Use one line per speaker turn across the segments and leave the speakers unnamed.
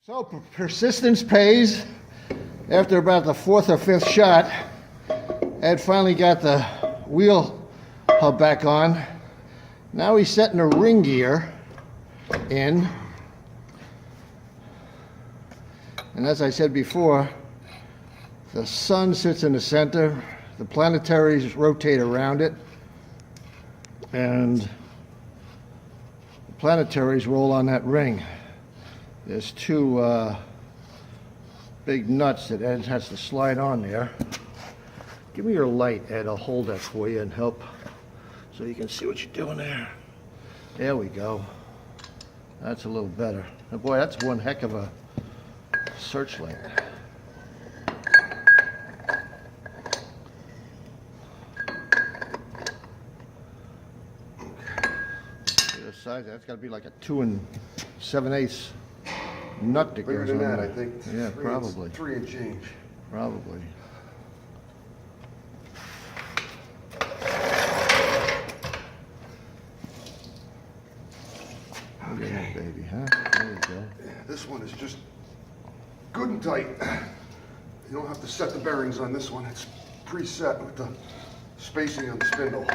So persistence pays. After about the fourth or fifth shot, Ed finally got the wheel hub back on. Now he's setting the ring gear in. And as I said before, the sun sits in the center, the planetaries rotate around it, and the planetaries roll on that ring. There's two big nuts that Ed has to slide on there. Give me your light, Ed. I'll hold that for you and help so you can see what you're doing there. There we go. That's a little better. Oh boy, that's one heck of a searchlight. The size, that's got to be like a 2 7/8 nut that
Bigger
goes
than
on
that,
there.
I think.
Yeah, probably.
3 and change.
Probably. Look at that baby, huh? There you go.
Yeah, this one is just good and tight. You don't have to set the bearings on this one. It's preset with the spacing on the spindle.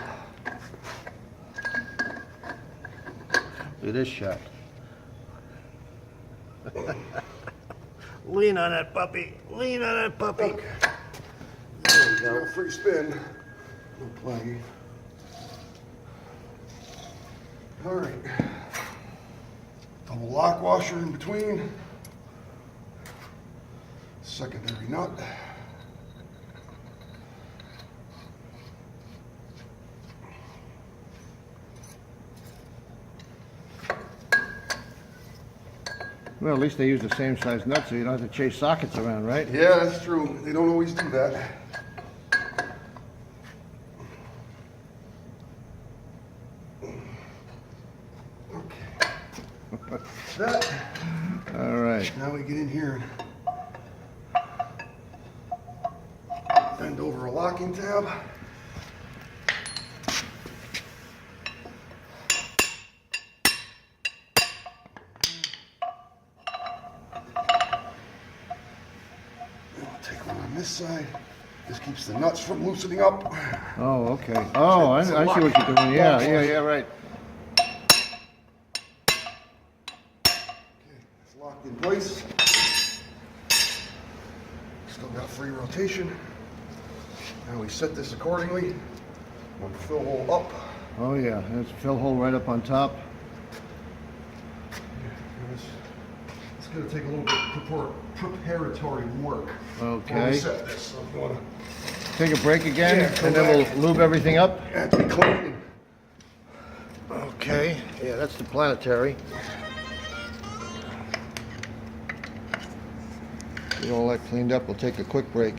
Look at this shot. Lean on that puppy. Lean on that puppy.
Okay. There we go. Free spin. No play. All right. Double lock washer in between. Secondary nut.
Well, at least they use the same size nut so you don't have to chase sockets around, right?
Yeah, that's true. They don't always do that. Okay. That.
All right.
Now we get in here and bend over a locking tab. Take one on this side. This keeps the nuts from loosening up.
Oh, okay. Oh, I see what you're doing. Yeah, right.
Okay, it's locked in place. Still got free rotation. Now we set this accordingly. One fill hole up.
Oh, yeah. There's a fill hole right up on top.
It's going to take a little bit of preparatory work.
Okay.
Before we set this. So if you want to
Take a break again,
Yeah,
and then we'll lube everything up.
add to be clean.
Okay. Yeah, that's the planetary. Get all that cleaned up. We'll take a quick break.